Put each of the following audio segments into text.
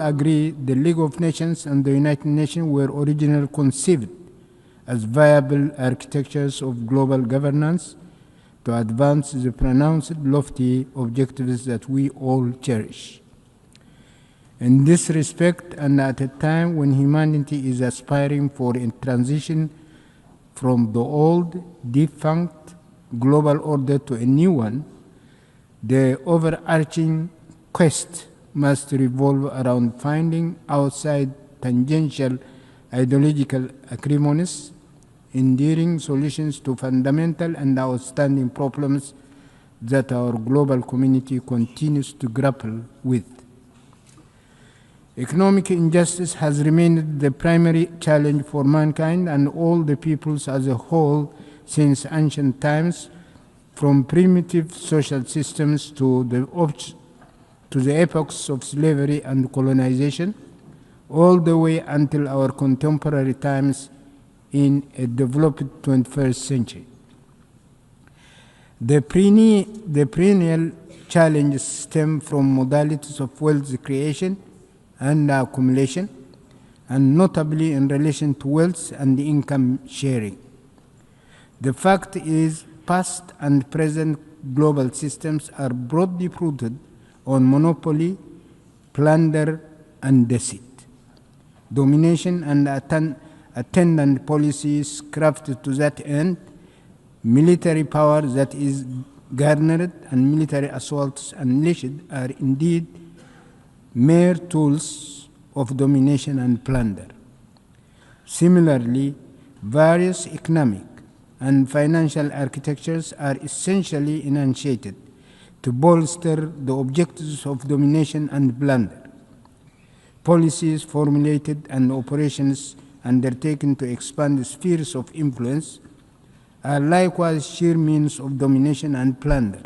agree the League of Nations and the United Nations were originally conceived as viable architectures of global governance to advance the pronounced lofty objectives that we all cherish. In this respect, and at a time when humanity is aspiring for a transition from the old, defunct global order to a new one, the overarching quest must revolve around finding outside tangential ideological acrimonies, enduring solutions to fundamental and outstanding problems that our global community continues to grapple with. Economic injustice has remained the primary challenge for mankind and all the peoples as a whole since ancient times, from primitive social systems to the epochs of slavery and colonization, all the way until our contemporary times in a developed 21st century. The perennial challenges stem from modalities of wealth creation and accumulation, and notably in relation to wealth and income sharing. The fact is, past and present global systems are broadly rooted on monopoly, plunder, and deceit. Domination and attendant policies crafted to that end, military power that is garnered, and military assaults unleashed are indeed mere tools of domination and plunder. Similarly, various economic and financial architectures are essentially enunciated to bolster the objectives of domination and plunder. Policies formulated and operations undertaken to expand the spheres of influence are likewise sheer means of domination and plunder.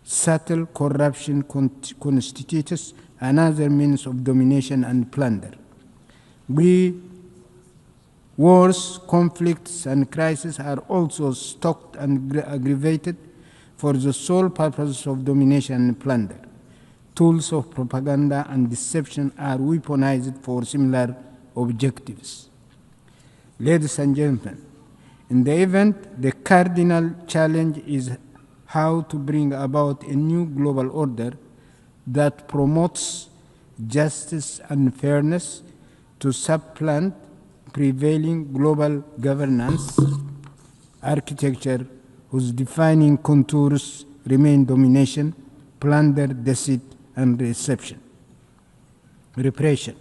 Subtle corruption constitutes another means of domination and plunder. Wars, conflicts, and crises are also stoked and aggravated for the sole purpose of domination and plunder. Tools of propaganda and deception are weaponized for similar objectives. Ladies and gentlemen, in the event, the cardinal challenge is how to bring about a new global order that promotes justice and fairness to supplant prevailing global governance architecture whose defining contours remain domination, plunder, deceit, and repression.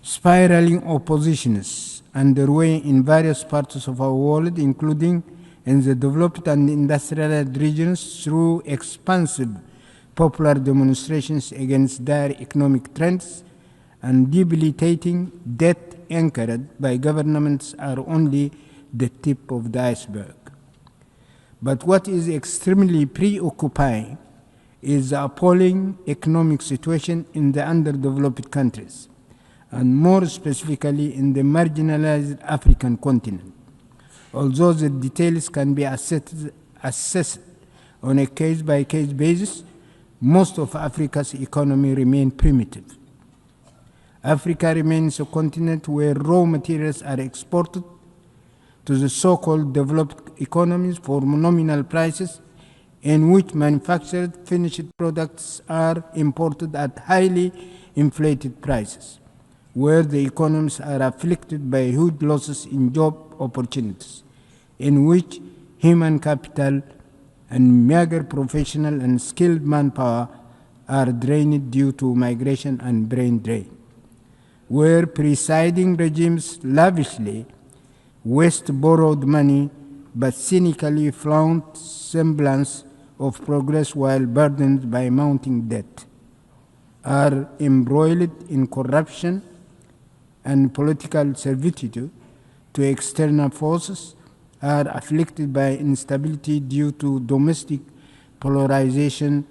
Spiraling oppositions underway in various parts of our world, including in the developed and industrialized regions, through expansive popular demonstrations against dire economic trends and debilitating debt anchored by governments, are only the tip of the iceberg. But what is extremely preoccupying is the appalling economic situation in the underdeveloped countries, and more specifically in the marginalized African continent. Although the details can be assessed on a case-by-case basis, most of Africa's economy remains primitive. Africa remains a continent where raw materials are exported to the so-called developed economies for nominal prices, in which manufactured finished products are imported at highly inflated prices, where the economies are afflicted by huge losses in job opportunities, in which human capital and meager professional and skilled manpower are drained due to migration and brain drain, where presiding regimes lavishly waste borrowed money but cynically flaunt semblance of progress while burdened by mounting debt, are embroiled in corruption and political servitude to external forces, are afflicted by instability due to domestic polarization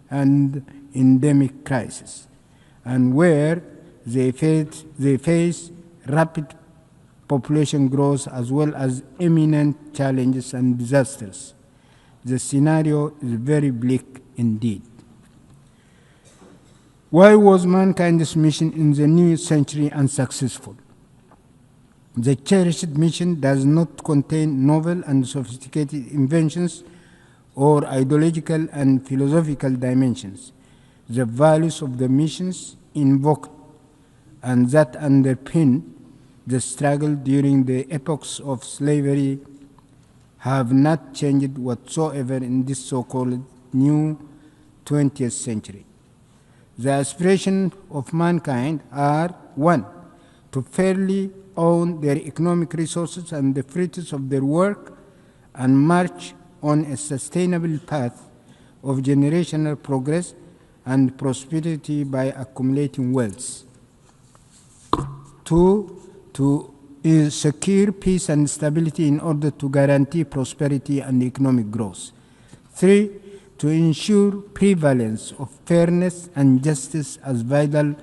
and endemic crisis, and where they face rapid population growth as well as imminent challenges and disasters. The scenario is very bleak indeed. Why was mankind's mission in the new century unsuccessful? The cherished mission does not contain novel and sophisticated inventions or ideological and philosophical dimensions. The values of the missions invoked and that underpin the struggle during the epochs of slavery have not changed whatsoever in this so-called new 20th century. The aspirations of mankind are: 1. To fairly own their economic resources and the fruits of their work and march on a sustainable path of generational progress and prosperity by accumulating wealth. 2. To secure peace and stability in order to guarantee prosperity and economic growth. 3. To ensure prevalence of fairness and justice as vital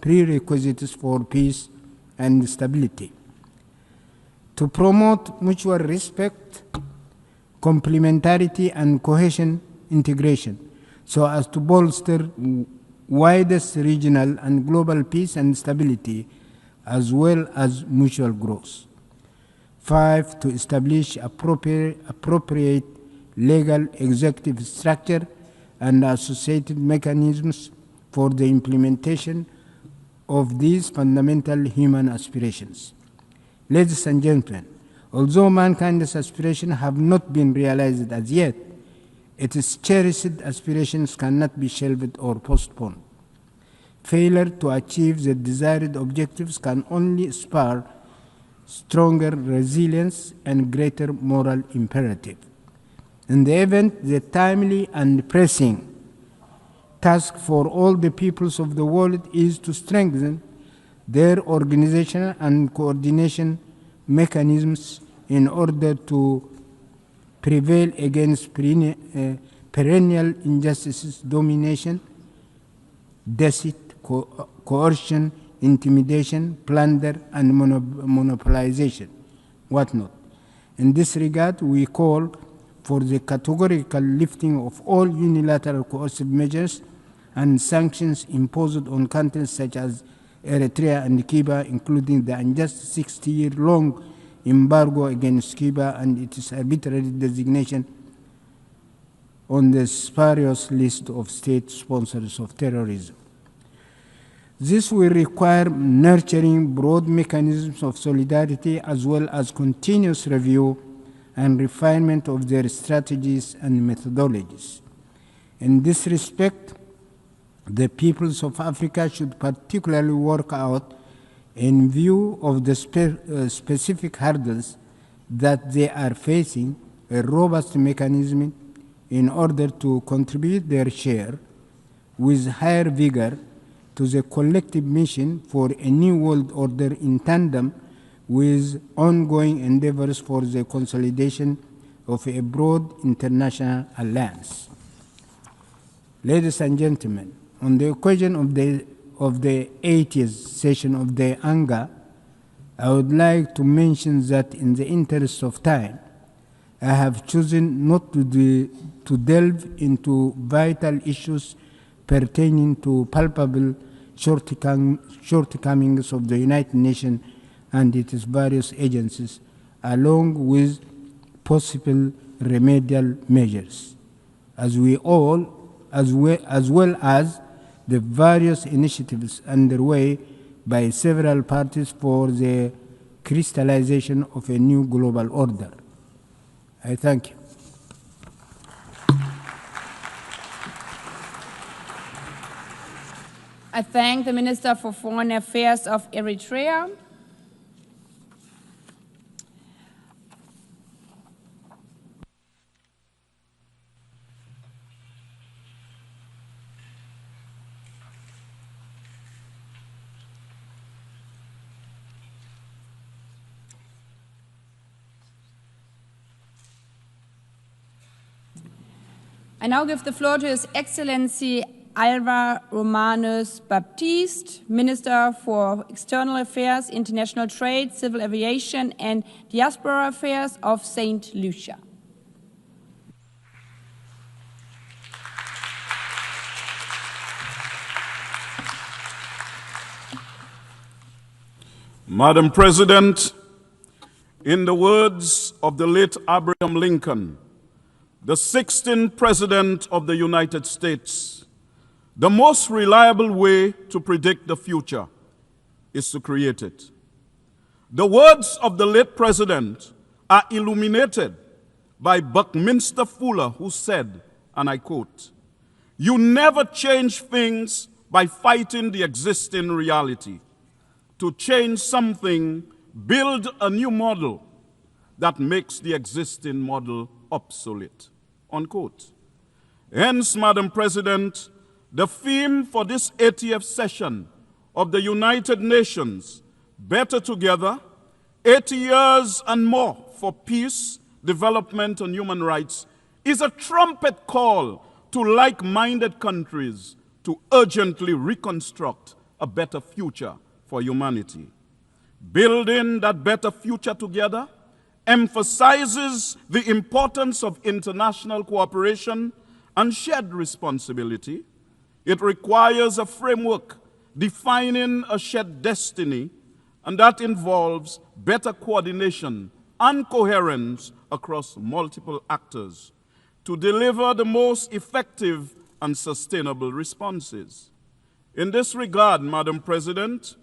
prerequisites for peace and stability. To promote mutual respect, complementarity, and cohesion integration, so as to bolster widest regional and global peace and stability, as well as mutual growth. 5. To establish appropriate legal executive structure and associated mechanisms for the implementation of these fundamental human aspirations. Ladies and gentlemen, although mankind's aspirations have not been realized as yet, its cherished aspirations cannot be shelved or postponed. Failure to achieve the desired objectives can only spur stronger resilience and greater moral imperative. In the event, the timely and pressing task for all the peoples of the world is to strengthen their organizational and coordination mechanisms in order to prevail against perennial injustices, domination, deceit, coercion, intimidation, plunder, and monopolization, whatnot. In this regard, we call for the categorical lifting of all unilateral coercive measures and sanctions imposed on countries such as Eritrea and Cuba, including the unjust 60-year-long embargo against Cuba and its arbitrary designation on the spurious list of state sponsors of terrorism. This will require nurturing broad mechanisms of solidarity as well as continuous review and refinement of their strategies and methodologies. In this respect, the peoples of Africa should particularly work out, in view of the specific hurdles that they are facing, a robust mechanism in order to contribute their share with higher vigor to the collective mission for a new world order in tandem with ongoing endeavors for the consolidation of a broad international alliance. Ladies and gentlemen, on the occasion of the 80th session of the UNGA, I would like to mention that in the interest of time, I have chosen not to delve into vital issues pertaining to palpable shortcomings of the United Nations and its various agencies, along with possible remedial measures, as well as the various initiatives underway by several parties for the crystallization of a new global order. I thank you. I thank the Minister for Foreign Affairs of Eritrea. I now give the floor to His Excellency Alva Romanus Baptiste, Minister for External Affairs, International Trade, Civil Aviation and Diaspora Affairs of St. Lucia. Madam President, in the words of the late Abraham Lincoln, the 16th President of the United States, the most reliable way to predict the future is to create it. The words of the late President are illuminated by Buckminster Fuller, who said, and I quote, "You never change things by fighting the existing reality. To change something, build a new model that makes the existing model obsolete," unquote. Hence, Madam President, the theme for this 80th session of the United Nations, Better Together, 80 years and more for peace, development, and human rights, is a trumpet call to like-minded countries to urgently reconstruct a better future for humanity. Building that better future together emphasizes the importance of international cooperation and shared responsibility. It requires a framework defining a shared destiny, and that involves better coordination and coherence across multiple actors to deliver the most effective and sustainable responses. In this regard, Madam President,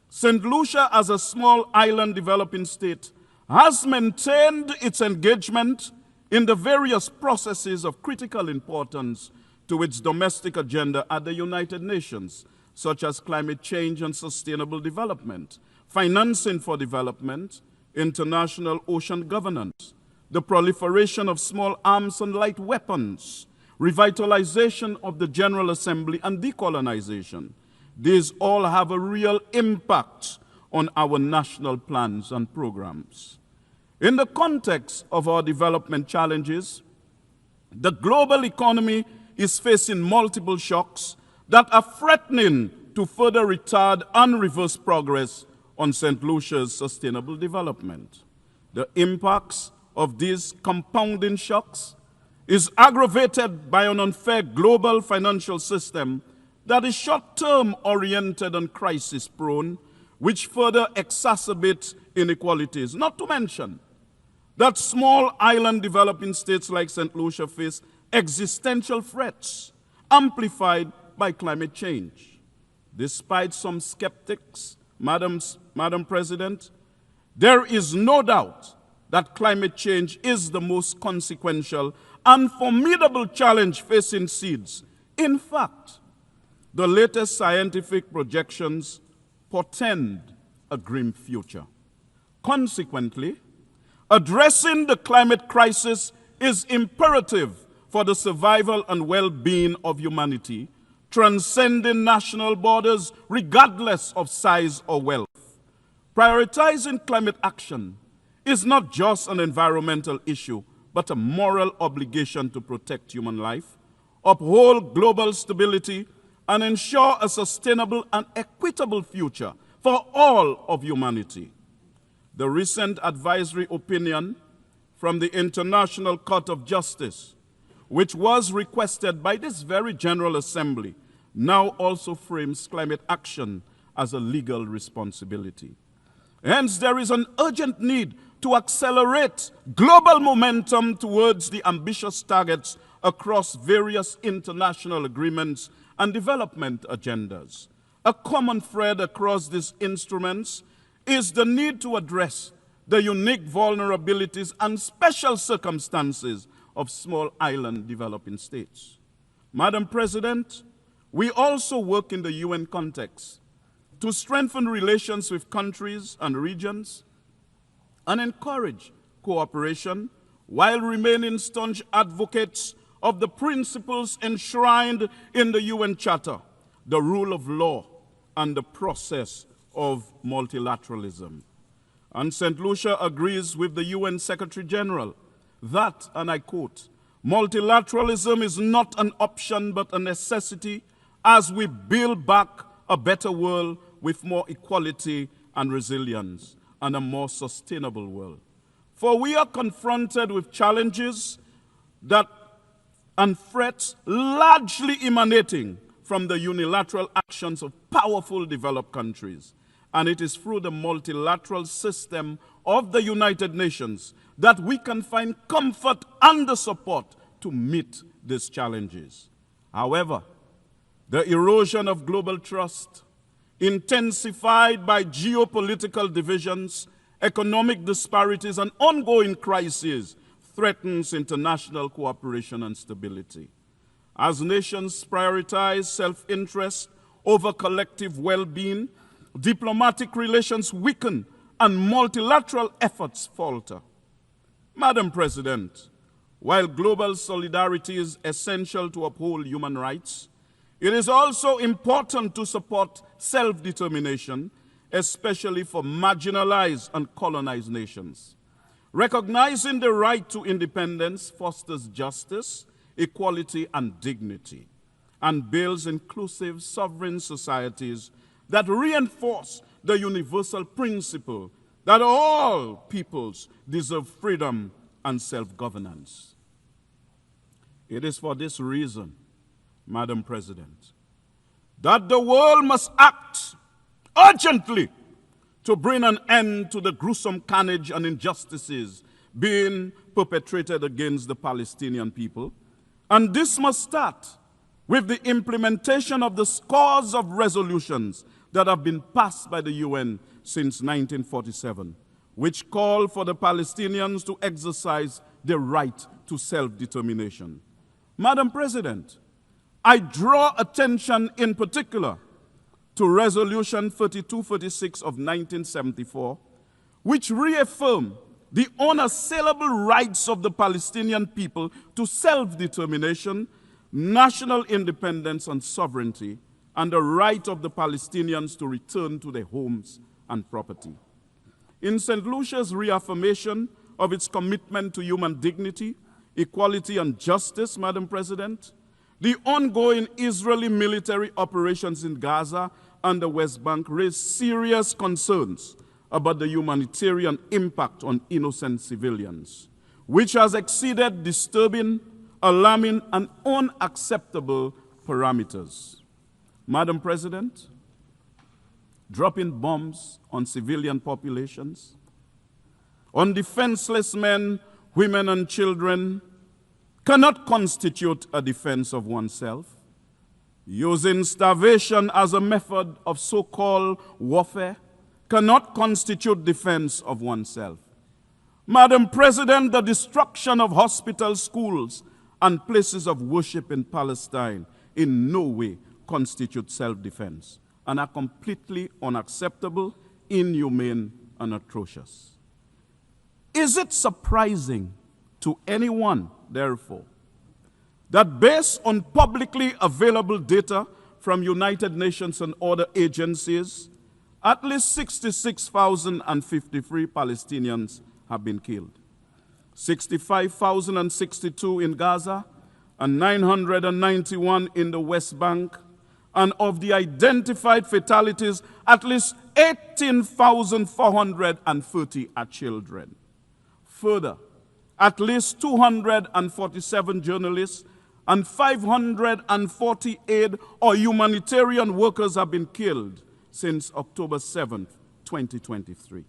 St. Lucia, as a small island developing state, has maintained its engagement in the various processes of critical importance to its domestic agenda at the United Nations, such as climate change and sustainable development, financing for development, international ocean governance, the proliferation of small arms and light weapons, revitalization of the General Assembly, and decolonization. These all have a real impact on our national plans and programs. In the context of our development challenges, the global economy is facing multiple shocks that are threatening to further retard and reverse progress on St. Lucia's sustainable development. The impacts of these compounding shocks is aggravated by an unfair global financial system that is short-term oriented and crisis-prone, which further exacerbates inequalities. Not to mention that small island developing states like St. Lucia face existential threats amplified by climate change. Despite some skeptics, Madam President, there is no doubt that climate change is the most consequential and formidable challenge facing seeds. In fact, the latest scientific projections portend a grim future. Consequently, addressing the climate crisis is imperative for the survival and well-being of humanity, transcending national borders regardless of size or wealth. Prioritizing climate action is not just an environmental issue, but a moral obligation to protect human life, uphold global stability, and ensure a sustainable and equitable future for all of humanity. The recent advisory opinion from the International Court of Justice, which was requested by this very General Assembly, now also frames climate action as a legal responsibility. Hence, there is an urgent need to accelerate global momentum towards the ambitious targets across various international agreements and development agendas. A common thread across these instruments is the need to address the unique vulnerabilities and special circumstances of small island developing states. Madam President, we also work in the UN context to strengthen relations with countries and regions and encourage cooperation while remaining staunch advocates of the principles enshrined in the UN Charter, the rule of law, and the process of multilateralism. And St. Lucia agrees with the UN Secretary General that, and I quote, "Multilateralism is not an option but a necessity as we build back a better world with more equality and resilience, and a more sustainable world. For we are confronted with challenges and threats largely emanating from the unilateral actions of powerful developed countries. and it is through the multilateral system of the United Nations that we can find comfort and the support to meet these challenges. However, the erosion of global trust, intensified by geopolitical divisions, economic disparities, and ongoing crises, threatens international cooperation and stability. As nations prioritize self-interest over collective well-being, diplomatic relations weaken and multilateral efforts falter. Madam President, while global solidarity is essential to uphold human rights, it is also important to support self-determination, especially for marginalized and colonized nations. Recognizing the right to independence fosters justice, equality, and dignity, and builds inclusive, sovereign societies that reinforce the universal principle that all peoples deserve freedom and self-governance. It is for this reason, Madam President, that the world must act urgently to bring an end to the gruesome carnage and injustices being perpetrated against the Palestinian people. And this must start with the implementation of the scores of resolutions that have been passed by the UN since 1947, which call for the Palestinians to exercise their right to self-determination. Madam President, I draw attention in particular to Resolution 3246 of 1974, which reaffirmed the unassailable rights of the Palestinian people to self-determination, national independence and sovereignty, and the right of the Palestinians to return to their homes and property. In St. Lucia's reaffirmation of its commitment to human dignity, equality, and justice, Madam President, the ongoing Israeli military operations in Gaza and the West Bank raise serious concerns about the humanitarian impact on innocent civilians, which has exceeded disturbing, alarming, and unacceptable parameters. Madam President, dropping bombs on civilian populations, on defenseless men, women, and children cannot constitute a defense of oneself. Using starvation as a method of so-called warfare cannot constitute defense of oneself. Madam President, the destruction of hospitals, schools, and places of worship in Palestine in no way constitute self-defense and are completely unacceptable, inhumane, and atrocious. Is it surprising to anyone, therefore, that based on publicly available data from United Nations and other agencies, at least 66,053 Palestinians have been killed, 65,062 in Gaza, and 991 in the West Bank, and of the identified fatalities, at least 18,430 are children. Further, at least 247 journalists and 540 aid or humanitarian workers have been killed since October 7th, 2023.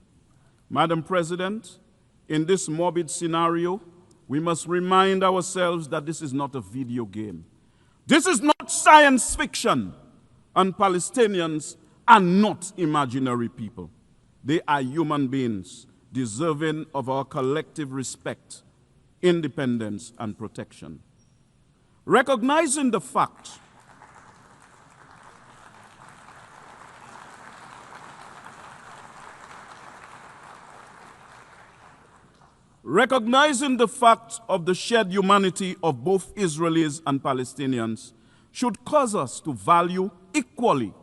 Madam President, in this morbid scenario, we must remind ourselves that this is not a video game. This is not science fiction, and Palestinians are not imaginary people. They are human beings deserving of our collective respect, independence, and protection. Recognizing the fact of the shared humanity of both Israelis and Palestinians should cause us to value equally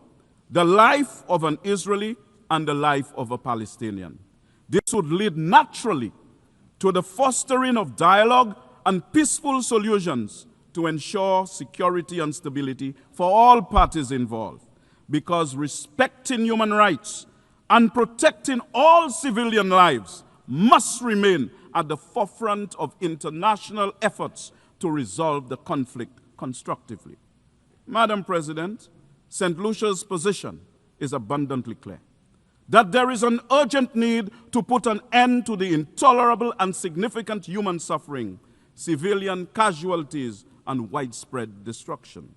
the life of an Israeli and the life of a Palestinian. This would lead naturally to the fostering of dialogue and peaceful solutions to ensure security and stability for all parties involved, because respecting human rights and protecting all civilian lives must remain at the forefront of international efforts to resolve the conflict constructively. Madam President, St. Lucia's position is abundantly clear. that there is an urgent need to put an end to the intolerable and significant human suffering, civilian casualties, and widespread destruction.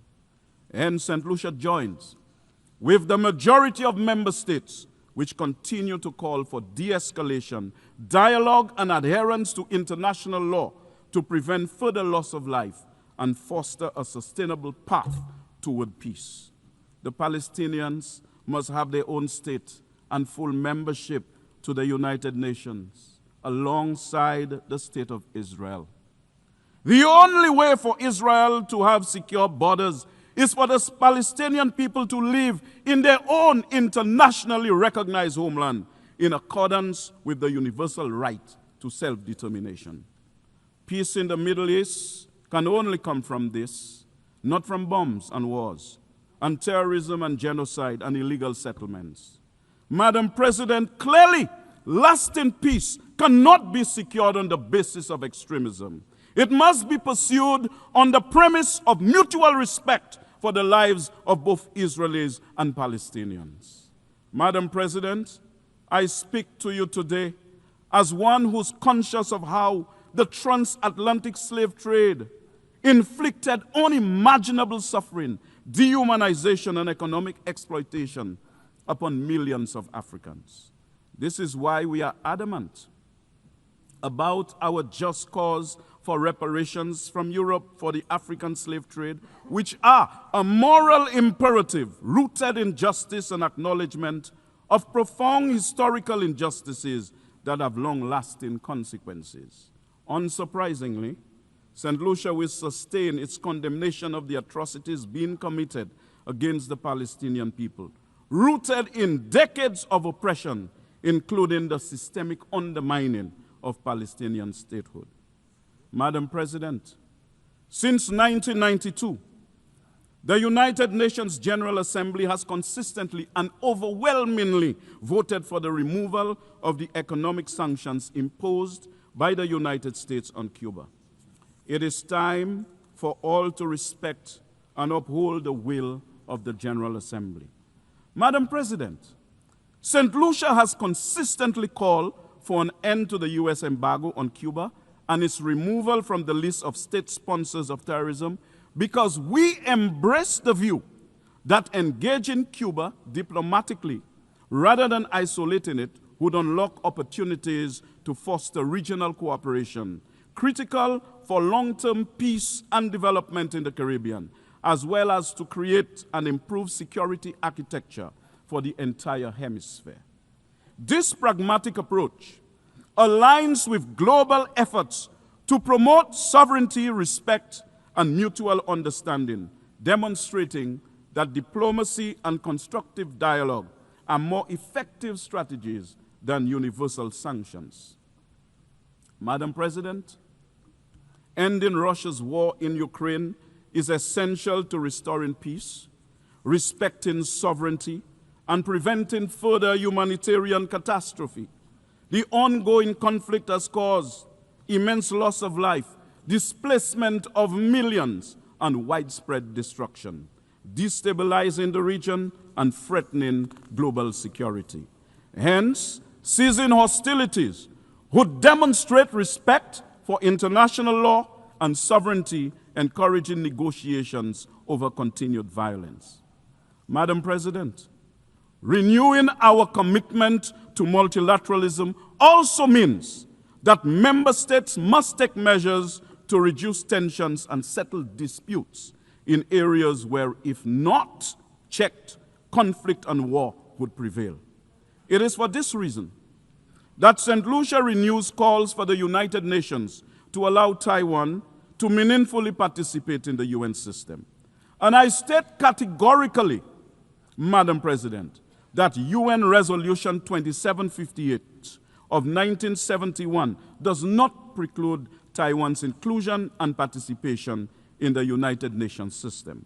Hence, St. Lucia joins with the majority of member states which continue to call for de-escalation, dialogue, and adherence to international law to prevent further loss of life and foster a sustainable path toward peace. The Palestinians must have their own state and full membership to the United Nations alongside the State of Israel. The only way for Israel to have secure borders is for the Palestinian people to live in their own internationally recognized homeland in accordance with the universal right to self-determination. Peace in the Middle East can only come from this, not from bombs and wars, and terrorism and genocide and illegal settlements. Madam President, clearly, lasting peace cannot be secured on the basis of extremism. It must be pursued on the premise of mutual respect for the lives of both Israelis and Palestinians. Madam President, I speak to you today as one who's conscious of how the transatlantic slave trade inflicted unimaginable suffering, dehumanization, and economic exploitation upon millions of Africans. This is why we are adamant about our just cause for reparations from Europe for the African slave trade, which are a moral imperative rooted in justice and acknowledgement of profound historical injustices that have long-lasting consequences. Unsurprisingly, St. Lucia will sustain its condemnation of the atrocities being committed against the Palestinian people, rooted in decades of oppression, including the systemic undermining of Palestinian statehood. Madam President, since 1992, the United Nations General Assembly has consistently and overwhelmingly voted for the removal of the economic sanctions imposed by the United States on Cuba. It is time for all to respect and uphold the will of the General Assembly. Madam President, St. Lucia has consistently called for an end to the U.S. embargo on Cuba and its removal from the list of state sponsors of terrorism because we embrace the view that engaging Cuba diplomatically rather than isolating it would unlock opportunities to foster regional cooperation, critical for long-term peace and development in the Caribbean, as well as to create an improved security architecture for the entire hemisphere. This pragmatic approach aligns with global efforts to promote sovereignty, respect, and mutual understanding, demonstrating that diplomacy and constructive dialogue are more effective strategies than universal sanctions. Madam President, ending Russia's war in Ukraine is essential to restoring peace, respecting sovereignty, and preventing further humanitarian catastrophe. The ongoing conflict has caused immense loss of life, displacement of millions, and widespread destruction, destabilizing the region and threatening global security. Hence, ceasing hostilities would demonstrate respect for international law and sovereignty, encouraging negotiations over continued violence. Madam President, renewing our commitment to multilateralism also means that member states must take measures to reduce tensions and settle disputes in areas where, if not checked, conflict and war would prevail. It is for this reason that St. Lucia renews calls for the United Nations to allow Taiwan to meaningfully participate in the UN system. And I state categorically, Madam President, that UN Resolution 2758 of 1971 does not preclude Taiwan's inclusion and participation in the United Nations system.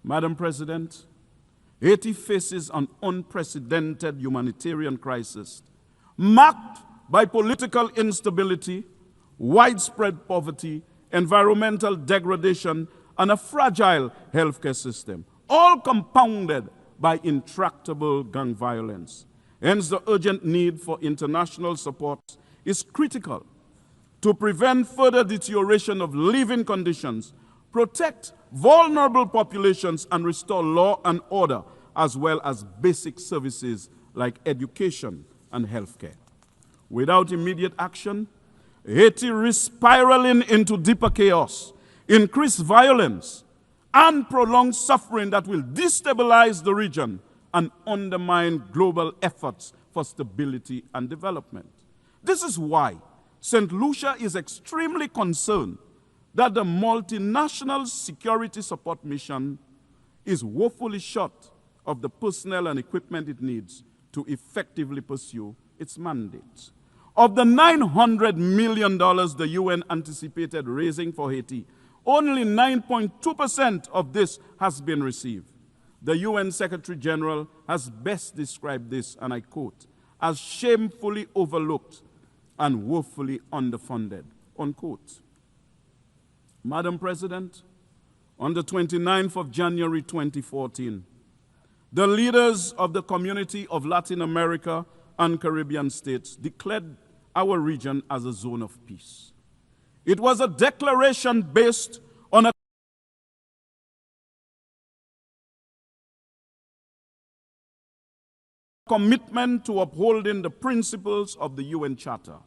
Madam President, Haiti faces an unprecedented humanitarian crisis marked by political instability, widespread poverty, environmental degradation, and a fragile healthcare system, all compounded by intractable gang violence. Hence, the urgent need for international support is critical to prevent further deterioration of living conditions, protect vulnerable populations, and restore law and order, as well as basic services like education and healthcare. Without immediate action, Haiti risks spiraling into deeper chaos, increased violence, and prolonged suffering that will destabilize the region and undermine global efforts for stability and development. This is why St. Lucia is extremely concerned that the multinational security support mission is woefully short of the personnel and equipment it needs to effectively pursue its mandate. Of the $900 million the UN anticipated raising for Haiti, only 9.2% of this has been received. The UN Secretary General has best described this, and I quote, as shamefully overlooked and woefully underfunded, unquote. Madam President, on the 29th of January 2014, the leaders of the Community of Latin America and Caribbean states declared our region as a zone of peace. It was a declaration based on a commitment to upholding the principles of the UN Charter.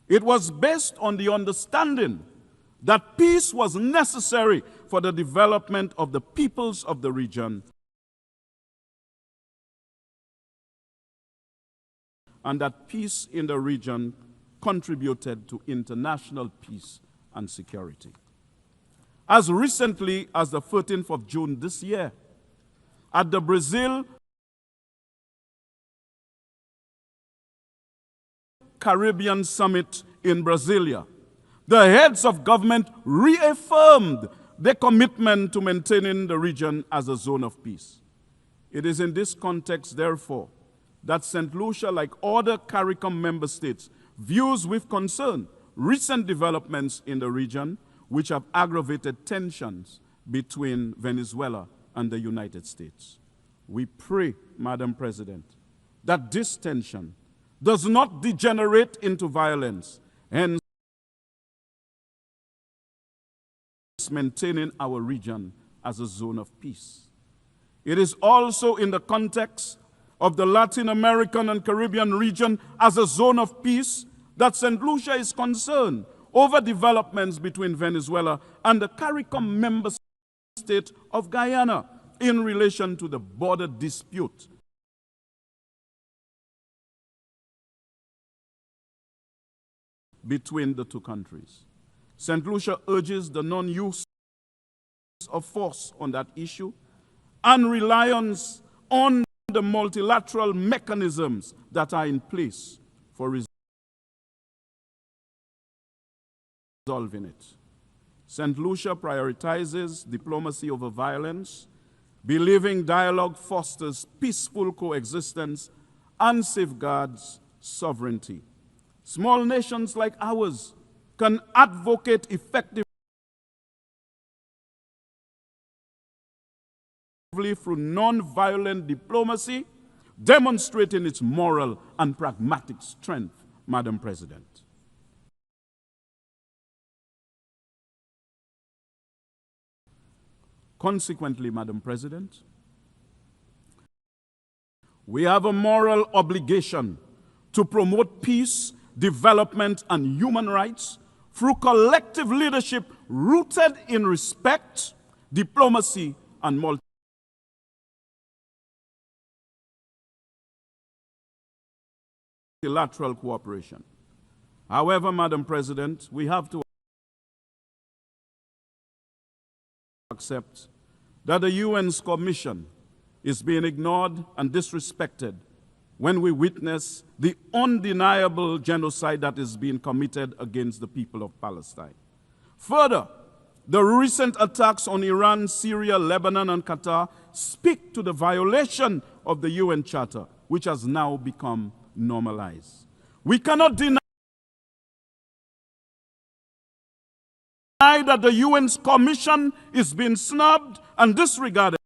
It was based on the understanding that peace was necessary for the development of the peoples of the region, and that peace in the region contributed to international peace and security. As recently as the 13th of June this year, at the Brazil Caribbean Summit in Brasilia, the heads of government reaffirmed their commitment to maintaining the region as a zone of peace. It is in this context, therefore, that St. Lucia, like other CARICOM member states, views with concern recent developments in the region which have aggravated tensions between Venezuela and the United States. We pray, Madam President, that this tension does not degenerate into violence, hence maintaining our region as a zone of peace. It is also in the context of the Latin American and Caribbean region as a zone of peace that St. Lucia is concerned over developments between Venezuela and the CARICOM member state of Guyana in relation to the border dispute between the two countries. St. Lucia urges the non-use of force on that issue and reliance on the multilateral mechanisms that are in place for resolving it. St. Lucia prioritizes diplomacy over violence, believing dialogue fosters peaceful coexistence and safeguards sovereignty. Small nations like ours can advocate effectively through non-violent diplomacy, demonstrating its moral and pragmatic strength, Madam President. Consequently, Madam President, we have a moral obligation to promote peace, development, and human rights through collective leadership rooted in respect, diplomacy, and multilateral cooperation. However, Madam President, we have to accept that the UN's commission is being ignored and disrespected when we witness the undeniable genocide that is being committed against the people of Palestine. Further, the recent attacks on Iran, Syria, Lebanon, and Qatar speak to the violation of the UN Charter, which has now become normalized. We cannot deny that the UN's commission is being snubbed and disregarded,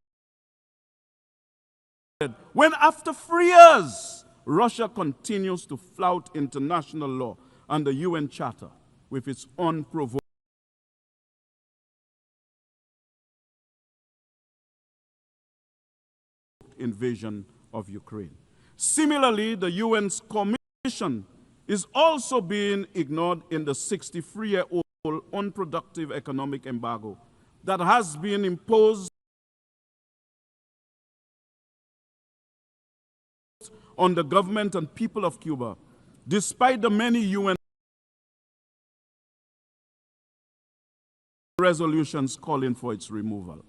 when after 3 years, Russia continues to flout international law and the UN Charter with its unprovoked invasion of Ukraine. Similarly, the UN's commission is also being ignored in the 63-year-old unproductive economic embargo that has been imposed on the government and people of Cuba, despite the many UN resolutions calling for its removal.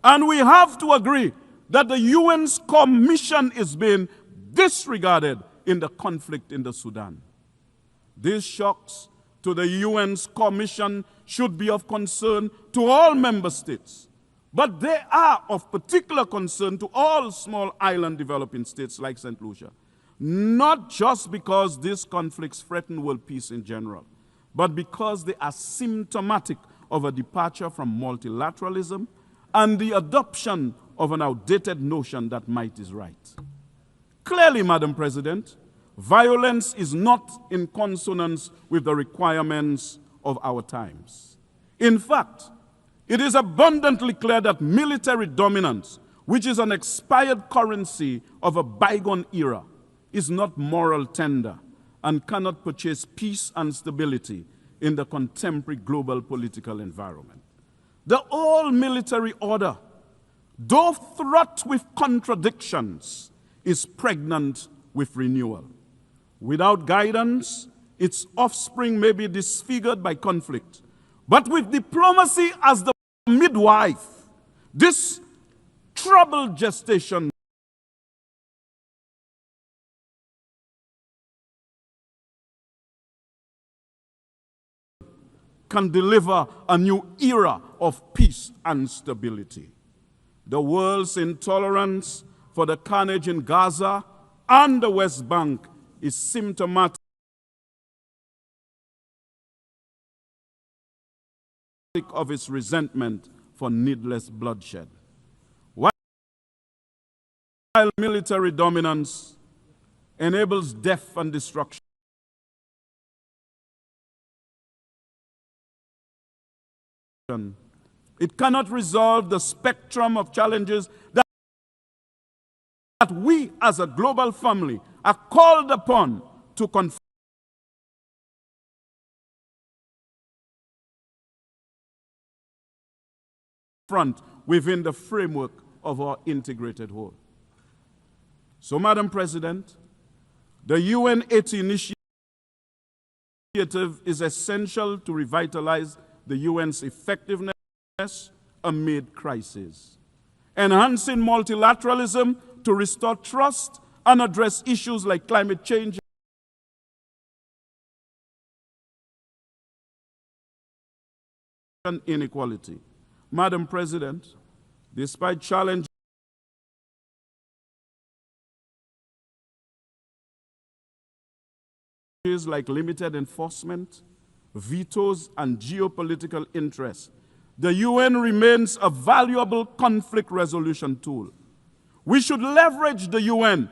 And we have to agree that the UN's commission is being disregarded in the conflict in the Sudan. These shocks to the UN's commission should be of concern to all member states, but they are of particular concern to all small island developing states like St. Lucia, not just because these conflicts threaten world peace in general, but because they are symptomatic of a departure from multilateralism and the adoption of an outdated notion that might is right. Clearly, Madam President, violence is not in consonance with the requirements of our times. In fact, it is abundantly clear that military dominance, which is an expired currency of a bygone era, is not moral tender and cannot purchase peace and stability in the contemporary global political environment. The old military order, though fraught with contradictions, is pregnant with renewal. Without guidance, its offspring may be disfigured by conflict. But with diplomacy as the midwife, this troubled gestation can deliver a new era of peace and stability. The world's intolerance for the carnage in Gaza and the West Bank is symptomatic of its resentment for needless bloodshed. While military dominance enables death and destruction, it cannot resolve the spectrum of challenges that we as a global family are called upon to confront within the framework of our integrated whole. So, Madam President, the UN 80 initiative is essential to revitalize the UN's effectiveness amid crisis, enhancing multilateralism to restore trust and address issues like climate change and inequality. Madam President, despite challenges like limited enforcement, vetoes, and geopolitical interests, the UN remains a valuable conflict resolution tool. We should leverage the UN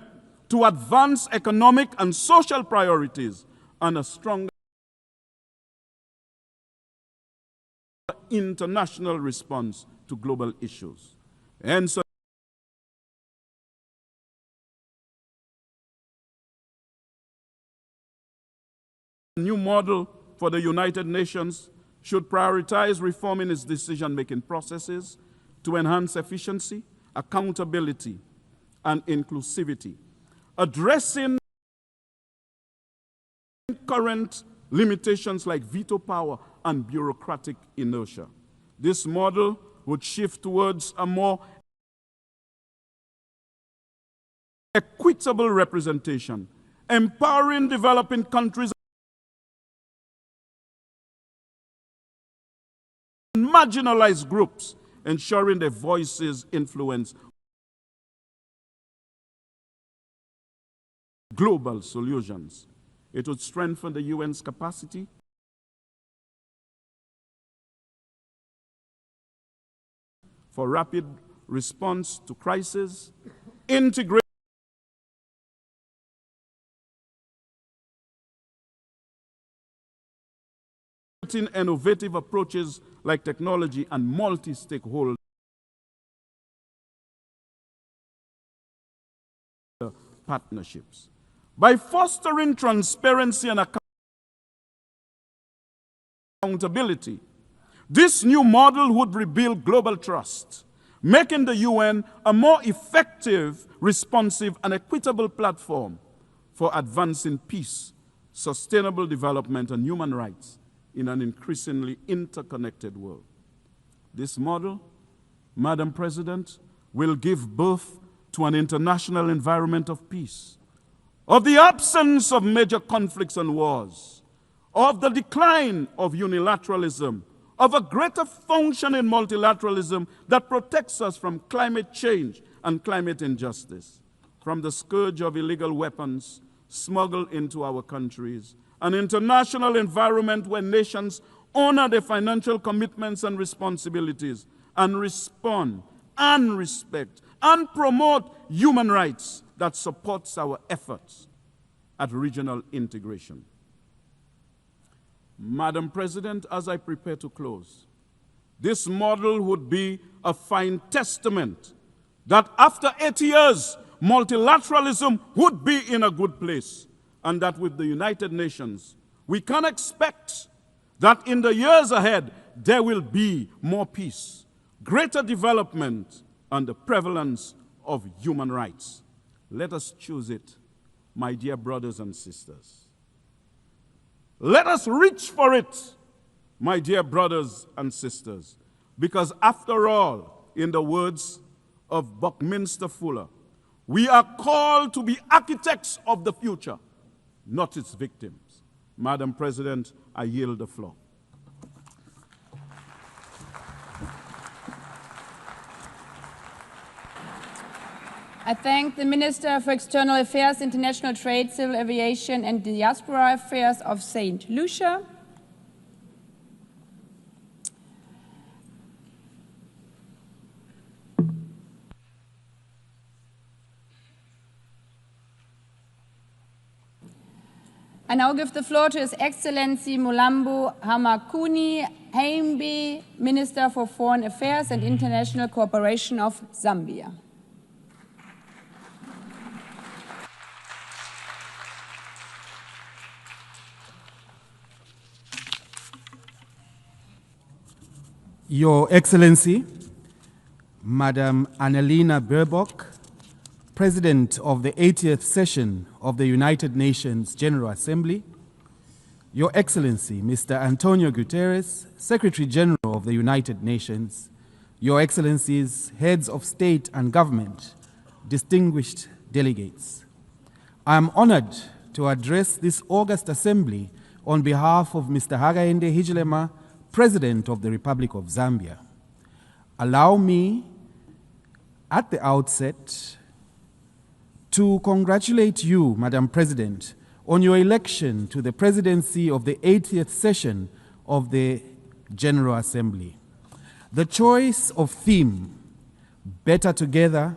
to advance economic and social priorities and a stronger international response to global issues. Hence, a new model for the United Nations should prioritize reforming its decision-making processes to enhance efficiency, accountability, and inclusivity, addressing current limitations like veto power and bureaucratic inertia. This model would shift towards a more equitable representation, empowering developing countries and marginalized groups, ensuring their voices influence global solutions. It would strengthen the UN's capacity for rapid response to crisis, integrating innovative approaches like technology and multi-stakeholder partnerships. By fostering transparency and accountability, this new model would rebuild global trust, making the UN a more effective, responsive, and equitable platform for advancing peace, sustainable development, and human rights in an increasingly interconnected world. This model, Madam President, will give birth to an international environment of peace, of the absence of major conflicts and wars, of the decline of unilateralism, of a greater function in multilateralism that protects us from climate change and climate injustice, from the scourge of illegal weapons smuggled into our countries, an international environment where nations honor their financial commitments and responsibilities and respond and respect and promote human rights that supports our efforts at regional integration. Madam President, as I prepare to close, this model would be a fine testament that after 80 years, multilateralism would be in a good place, and that with the United Nations, we can expect that in the years ahead, there will be more peace, greater development, and the prevalence of human rights. Let us choose it, my dear brothers and sisters. Let us reach for it, my dear brothers and sisters, because after all, in the words of Buckminster Fuller, we are called to be architects of the future, not its victims. Madam President, I yield the floor. I thank the Minister for External Affairs, International Trade, Civil Aviation and Diaspora Affairs of St. Lucia. I now give the floor to His Excellency Mulambo Hamakuni Haimbe, Minister for Foreign Affairs and International Cooperation of Zambia. Your Excellency, Madam Annalena Baerbock, President of the 80th session of the United Nations General Assembly, Your Excellency, Mr. Antonio Guterres, Secretary General of the United Nations, Your Excellencies, Heads of State and Government, distinguished delegates. I am honored to address this August Assembly on behalf of Mr. Hakainde Hichilema, President of the Republic of Zambia. Allow me, at the outset, to congratulate you, Madam President, on your election to the presidency of the 80th session of the General Assembly. The choice of theme, Better Together,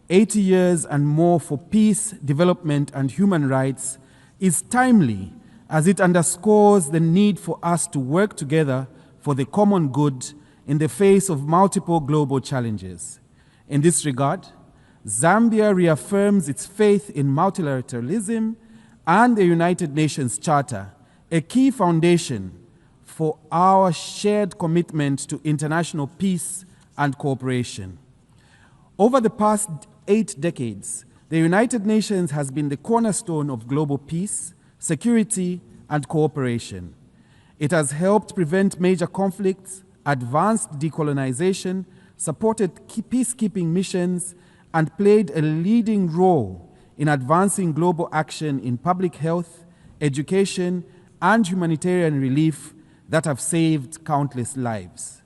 80 years and more for peace, development, and human rights, is timely as it underscores the need for us to work together for the common good in the face of multiple global challenges. In this regard, Zambia reaffirms its faith in multilateralism and the United Nations Charter, a key foundation for our shared commitment to international peace and cooperation. Over the past 8 decades, the United Nations has been the cornerstone of global peace, security, and cooperation. It has helped prevent major conflicts, advanced decolonization, supported peacekeeping missions, and played a leading role in advancing global action in public health, education, and humanitarian relief that have saved countless lives.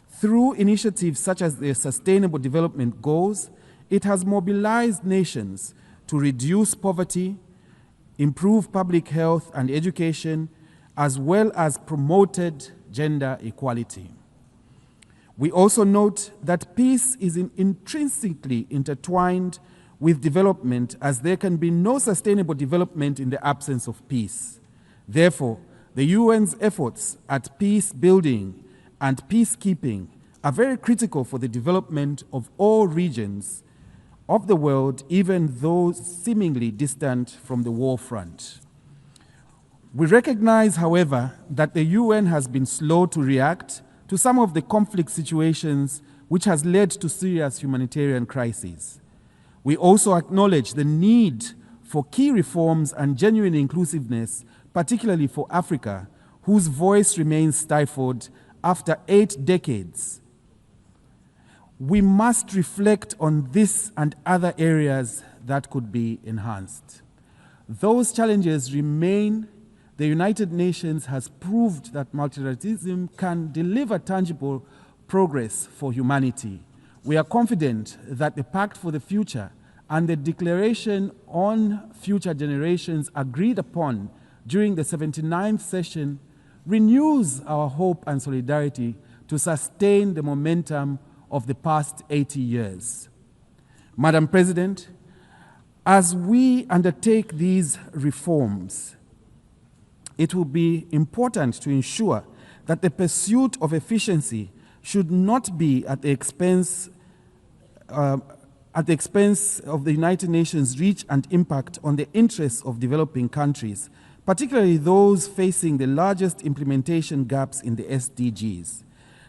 Through initiatives such as the Sustainable Development Goals, it has mobilized nations to reduce poverty, improve public health and education, as well as promoted gender equality. We also note that peace is intrinsically intertwined with development, as there can be no sustainable development in the absence of peace. Therefore, the UN's efforts at peace building and peacekeeping are very critical for the development of all regions of the world, even those seemingly distant from the war front. We recognize, however, that the UN has been slow to react to some of the conflict situations which has led to serious humanitarian crises. We also acknowledge the need for key reforms and genuine inclusiveness, particularly for Africa, whose voice remains stifled after 8 decades. We must reflect on this and other areas that could be enhanced. Those challenges remain. The United Nations has proved that multilateralism can deliver tangible progress for humanity. We are confident that the Pact for the Future and the Declaration on Future Generations agreed upon during the 79th session renews our hope and solidarity to sustain the momentum of the past 80 years. Madam President, as we undertake these reforms, it will be important to ensure that the pursuit of efficiency should not be at the expense of the United Nations' reach and impact on the interests of developing countries, particularly those facing the largest implementation gaps in the SDGs.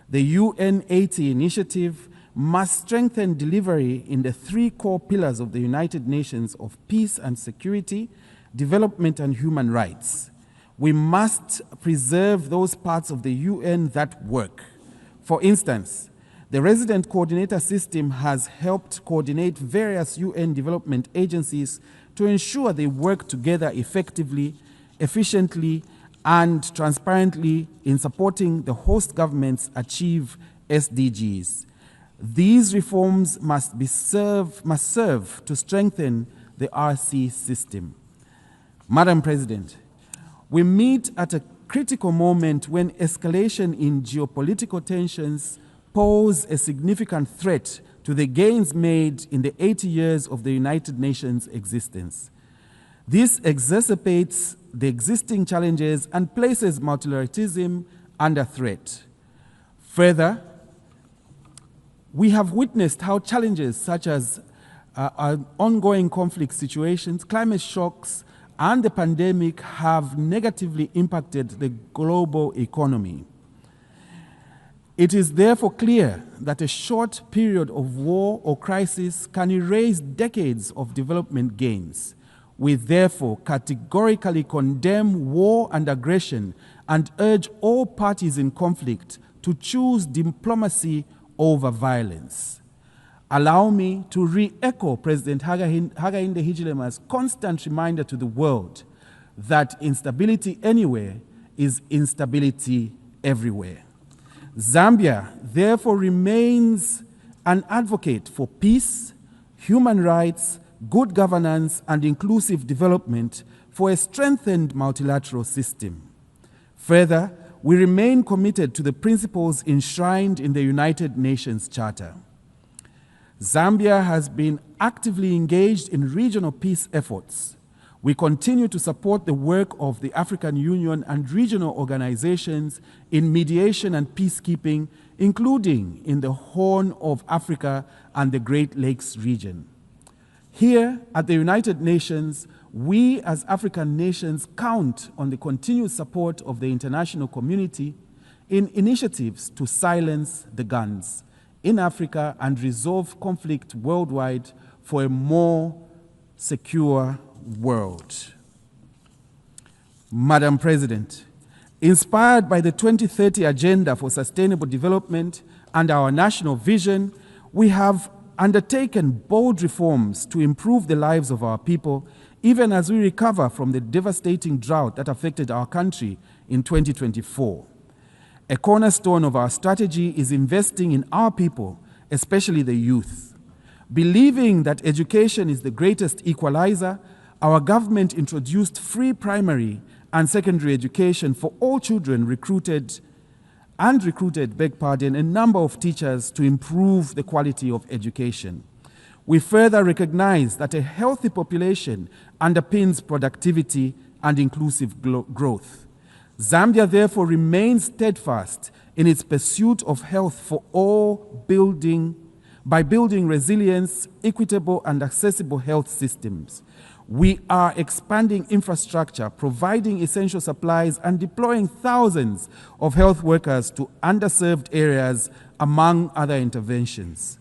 The UN 80 initiative must strengthen delivery in the 3 core pillars of the United Nations of peace and security, development and human rights. We must preserve those parts of the UN that work. For instance, the resident coordinator system has helped coordinate various UN development agencies to ensure they work together effectively, efficiently, and transparently in supporting the host governments achieve SDGs. These reforms must serve to strengthen the RC system. Madam President, we meet at a critical moment when escalation in geopolitical tensions pose a significant threat to the gains made in the 80 years of the United Nations' existence. This exacerbates the existing challenges and places multilateralism under threat. Further, we have witnessed how challenges such as ongoing conflict situations, climate shocks, and the pandemic have negatively impacted the global economy. It is therefore clear that a short period of war or crisis can erase decades of development gains. We therefore categorically condemn war and aggression and urge all parties in conflict to choose diplomacy over violence. Allow me to re-echo President Hakainde Hichilema's constant reminder to the world that instability anywhere is instability everywhere. Zambia therefore remains an advocate for peace, human rights, good governance, and inclusive development for a strengthened multilateral system. Further, we remain committed to the principles enshrined in the United Nations Charter. Zambia has been actively engaged in regional peace efforts. We continue to support the work of the African Union and regional organizations in mediation and peacekeeping, including in the Horn of Africa and the Great Lakes region. Here at the United Nations, we as African nations count on the continued support of the international community in initiatives to silence the guns in Africa and resolve conflict worldwide for a more secure world. Madam President, inspired by the 2030 Agenda for Sustainable Development and our national vision, we have undertaken bold reforms to improve the lives of our people, even as we recover from the devastating drought that affected our country in 2024. A cornerstone of our strategy is investing in our people, especially the youth. Believing that education is the greatest equalizer, our government introduced free primary and secondary education for all children recruited and recruited, a number of teachers to improve the quality of education. We further recognize that a healthy population underpins productivity and inclusive growth. Zambia therefore remains steadfast in its pursuit of health for all by building resilience, equitable and accessible health systems. We are expanding infrastructure, providing essential supplies, and deploying thousands of health workers to underserved areas, among other interventions.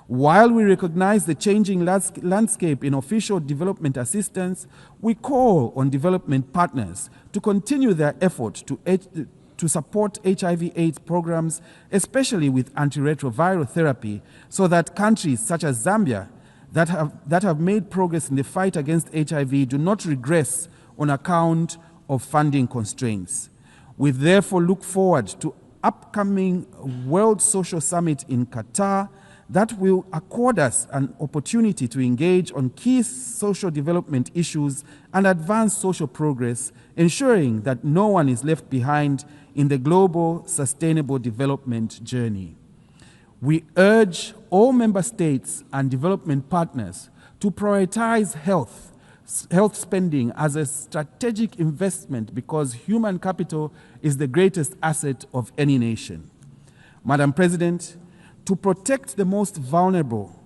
While we recognize the changing landscape in official development assistance, we call on development partners to continue their effort to support HIV/AIDS programs, especially with antiretroviral therapy, so that countries such as Zambia that have made progress in the fight against HIV do not regress on account of funding constraints. We therefore look forward to upcoming World Social Summit in Qatar that will accord us an opportunity to engage on key social development issues and advance social progress, ensuring that no one is left behind in the global sustainable development journey. We urge all member states and development partners to prioritize health spending as a strategic investment because human capital is the greatest asset of any nation. Madam President, to protect the most vulnerable,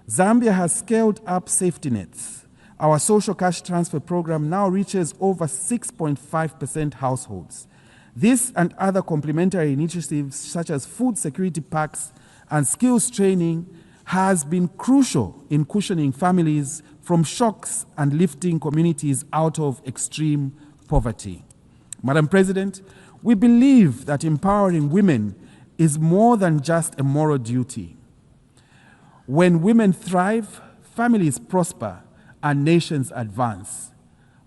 Zambia has scaled up safety nets. Our social cash transfer program now reaches over 6.5% households. This and other complementary initiatives such as food security packs and skills training has been crucial in cushioning families from shocks and lifting communities out of extreme poverty. Madam President, we believe that empowering women is more than just a moral duty. When women thrive, families prosper and nations advance.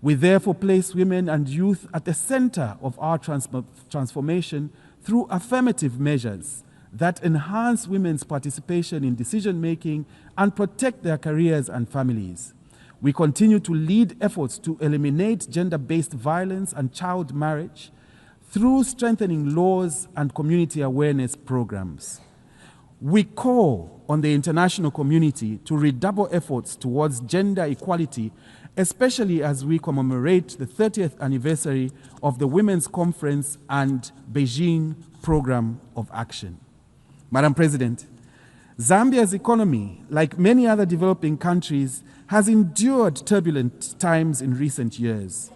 We therefore place women and youth at the center of our transformation through affirmative measures that enhance women's participation in decision-making and protect their careers and families. We continue to lead efforts to eliminate gender-based violence and child marriage through strengthening laws and community awareness programs. We call on the international community to redouble efforts towards gender equality, especially as we commemorate the 30th anniversary of the Women's Conference and Beijing Program of Action. Madam President, Zambia's economy, like many other developing countries, has endured turbulent times in recent years.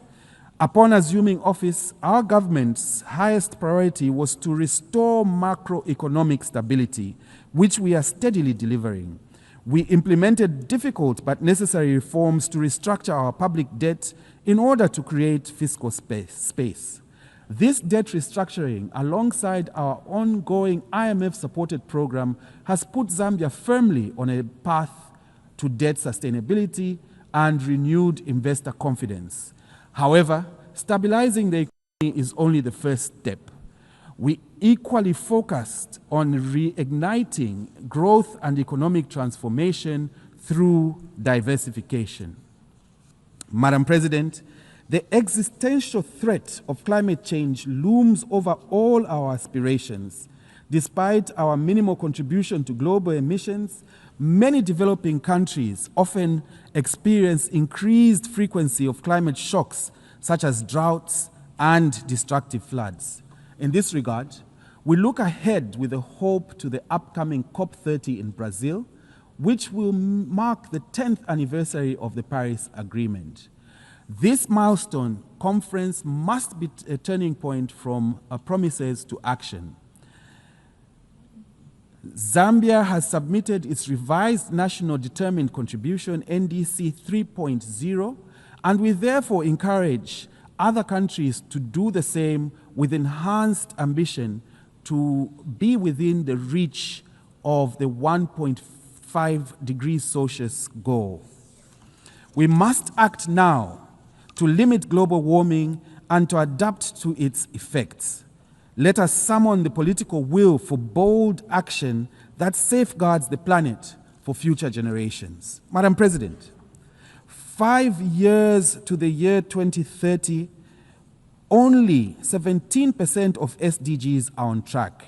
Upon assuming office, our government's highest priority was to restore macroeconomic stability, which we are steadily delivering. We implemented difficult but necessary reforms to restructure our public debt in order to create fiscal space. This debt restructuring, alongside our ongoing IMF-supported program, has put Zambia firmly on a path to debt sustainability and renewed investor confidence. However, stabilizing the economy is only the first step. We equally focused on reigniting growth and economic transformation through diversification. Madam President, the existential threat of climate change looms over all our aspirations. Despite our minimal contribution to global emissions, many developing countries often experience increased frequency of climate shocks, such as droughts and destructive floods. In this regard, we look ahead with a hope to the upcoming COP30 in Brazil, which will mark the 10th anniversary of the Paris Agreement. This milestone conference must be a turning point from promises to action. Zambia has submitted its revised National Determined Contribution, NDC 3.0, and we therefore encourage other countries to do the same with enhanced ambition to be within the reach of the 1.5 degrees Celsius goal. We must act now to limit global warming and to adapt to its effects. Let us summon the political will for bold action that safeguards the planet for future generations. Madam President, 5 years to the year 2030, Only 17% of SDGs are on track.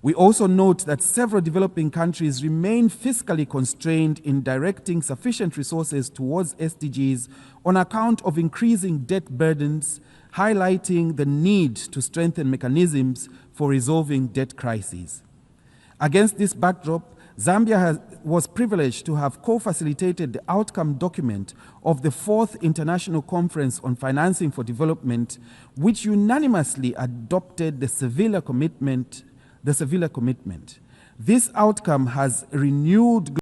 We also note that several developing countries remain fiscally constrained in directing sufficient resources towards SDGs on account of increasing debt burdens, highlighting the need to strengthen mechanisms for resolving debt crises. Against this backdrop, Zambia was privileged to have co-facilitated the outcome document of the 4th International Conference on Financing for Development, which unanimously adopted the Sevilla Commitment. This outcome has renewed